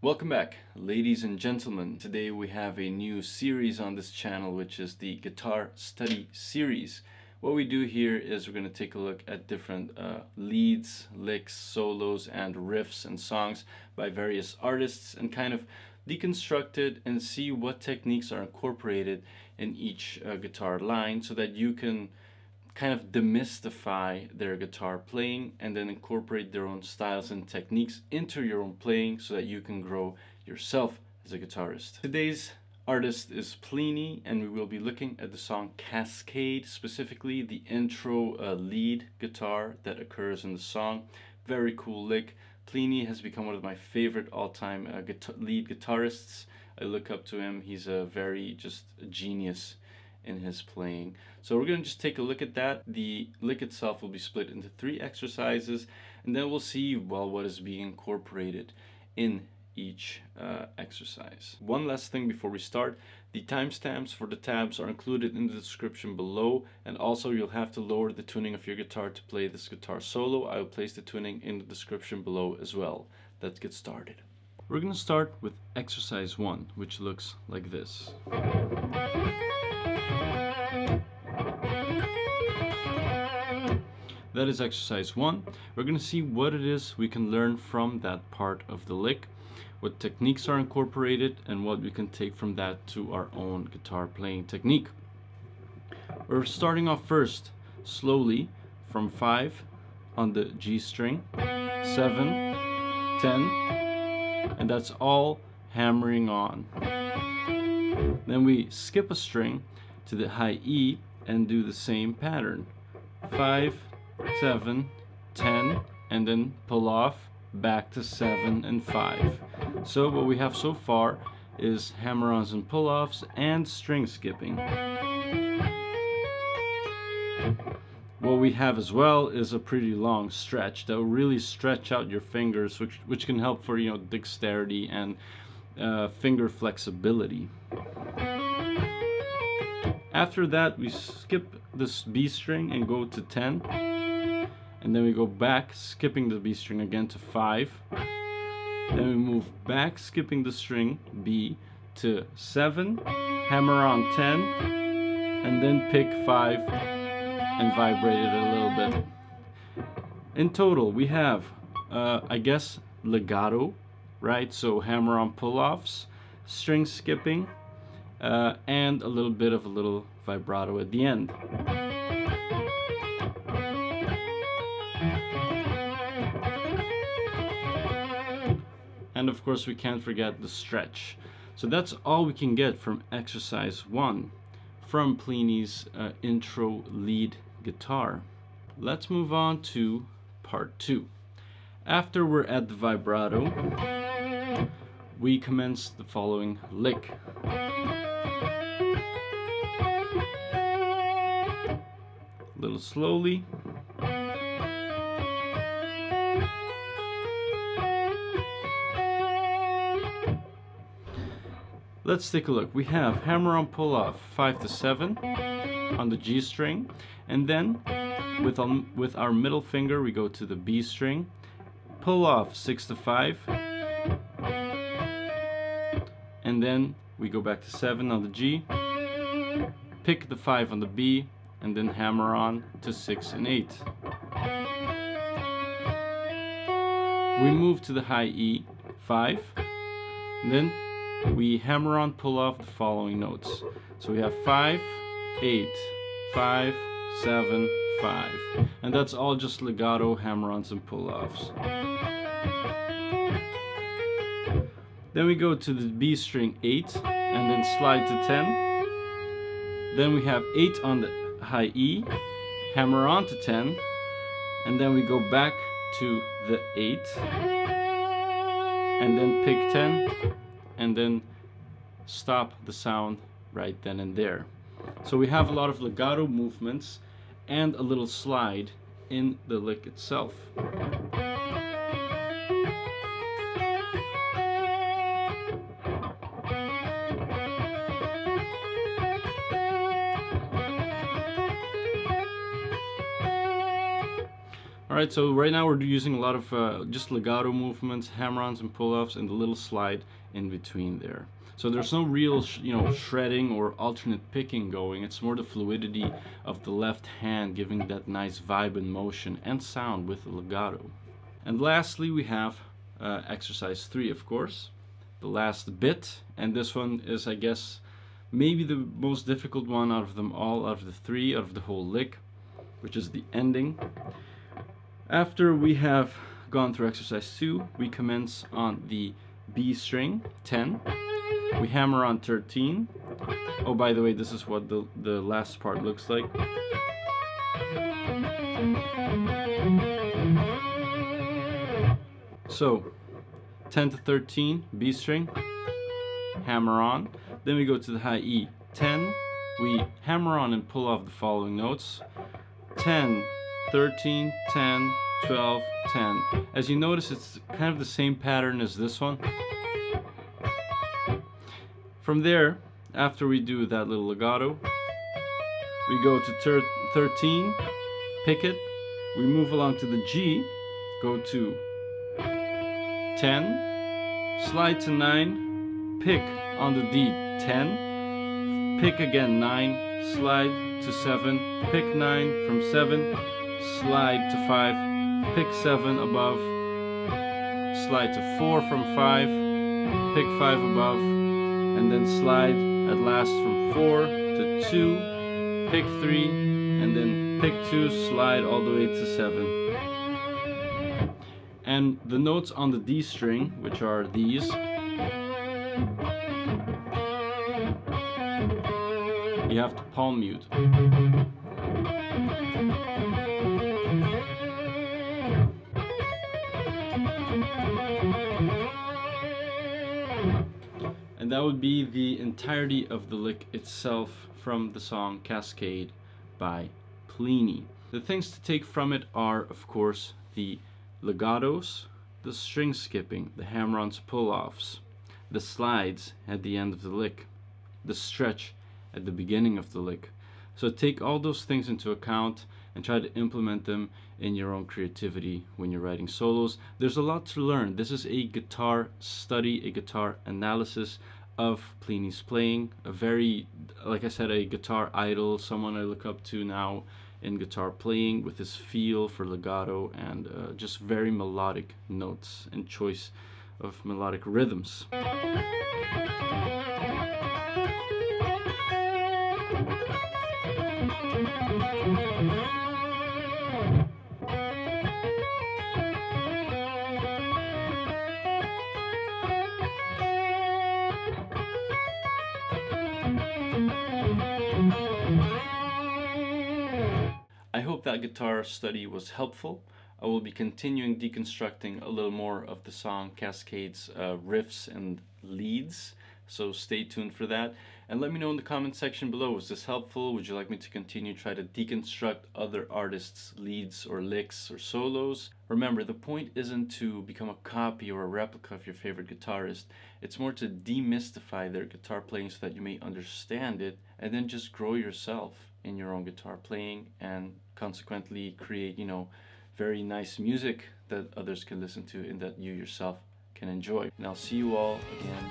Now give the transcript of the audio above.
Welcome back, ladies and gentlemen. Today we have a new series on this channel, which is the Guitar Study Series. What we do here is we're going to take a look at different leads, licks, solos, and riffs and songs by various artists and kind of deconstruct it and see what techniques are incorporated in each guitar line so that you can kind of demystify their guitar playing and then incorporate their own styles and techniques into your own playing so that you can grow yourself as a guitarist. Today's artist is Plini, and we will be looking at the song Cascade, specifically the intro lead guitar that occurs in the song. Very cool lick. Plini has become one of my favorite all-time lead guitarists. I look up to him. He's just a genius in his playing. So we're going to just take a look at that. The lick itself will be split into 3 exercises, and then we'll see, well, what is being incorporated in each exercise. One last thing before we start: the timestamps for the tabs are included in the description below, and also you'll have to lower the tuning of your guitar to play this guitar solo. I will place the tuning in the description below as well. Let's get started. We're going to start with exercise 1, which looks like this. That is exercise 1. We're going to see what it is we can learn from that part of the lick, what techniques are incorporated, and what we can take from that to our own guitar playing technique. We're starting off first slowly from 5 on the G string, 7, 10, and that's all hammering on. Then we skip a string to the high E and do the same pattern. 5, 7, 10, and then pull off back to 7 and 5. So what we have so far is hammer-ons and pull-offs and string skipping. What we have as well is a pretty long stretch that will really stretch out your fingers, which can help for dexterity and finger flexibility. After that, we skip this B string and go to 10, and then we go back skipping the B string again to 5. Then we move back skipping the string B to 7, hammer on 10, and then pick 5 and vibrate it a little bit. In total, we have, I guess, legato, right? So hammer on pull-offs, string skipping, and a little bit of a little vibrato at the end. And of course we can't forget the stretch. So that's all we can get from exercise 1 from Plini's intro lead guitar. Let's move on to part 2. After we're at the vibrato, we commence the following lick. A little slowly. Let's take a look. We have hammer on pull off 5 to 7 on the G string, and then with our middle finger we go to the B string, pull off 6 to 5, and then we go back to 7 on the G, pick the 5 on the B, and then hammer on to 6 and 8. We move to the high E, 5, and then we hammer on pull off the following notes. So we have 5, 8, 5, 7, 5, and that's all just legato hammer-ons and pull-offs. Then we go to the B string 8 and then slide to 10. Then we have 8 on the high E, hammer on to 10, and then we go back to the 8 and then pick 10 and then stop the sound right then and there. So we have a lot of legato movements and a little slide in the lick itself. Alright, so right now we're using a lot of just legato movements, hammer-ons and pull-offs, and the little slide in between there. So there's no real, shredding or alternate picking going. It's more the fluidity of the left hand giving that nice vibe and motion and sound with the legato. And lastly, we have exercise 3, of course, the last bit. And this one is, I guess, maybe the most difficult one out of them all, out of the 3, out of the whole lick, which is the ending. After we have gone through exercise 2, we commence on the B string, 10. We hammer on 13. Oh, by the way, this is what the last part looks like. So, 10 to 13, B string, hammer on. Then we go to the high E, 10. We hammer on and pull off the following notes. 10, 13, 10, 12, 10. As you notice, it's kind of the same pattern as this one. From there, after we do that little legato, we go to 13, pick it, we move along to the G, go to 10, slide to 9, pick on the D, 10, pick again 9, slide to 7, pick 9 from 7, slide to 5, pick 7 above, slide to 4 from 5, pick 5 above, and then slide at last from 4 to 2, pick 3, and then pick 2, slide all the way to 7. And the notes on the D string, which are these, you have to palm mute. And that would be the entirety of the lick itself from the song Cascade by Plini. The things to take from it are, of course, the legatos, the string skipping, the hammer-ons pull-offs, the slides at the end of the lick, the stretch at the beginning of the lick. So take all those things into account and try to implement them in your own creativity when you're writing solos. There's a lot to learn. This is a guitar study, a guitar analysis of Plini's playing. A very, like I said, a guitar idol, someone I look up to now in guitar playing, with his feel for legato and just very melodic notes and choice of melodic rhythms. I hope that guitar study was helpful. I will be continuing deconstructing a little more of the song Cascade's riffs and leads, so stay tuned for that. And let me know in the comment section below, was this helpful? Would you like me to continue try to deconstruct other artists' leads or licks or solos? Remember, the point isn't to become a copy or a replica of your favorite guitarist. It's more to demystify their guitar playing so that you may understand it, and then just grow yourself in your own guitar playing and consequently create, very nice music that others can listen to and that you yourself can enjoy. And I'll see you all again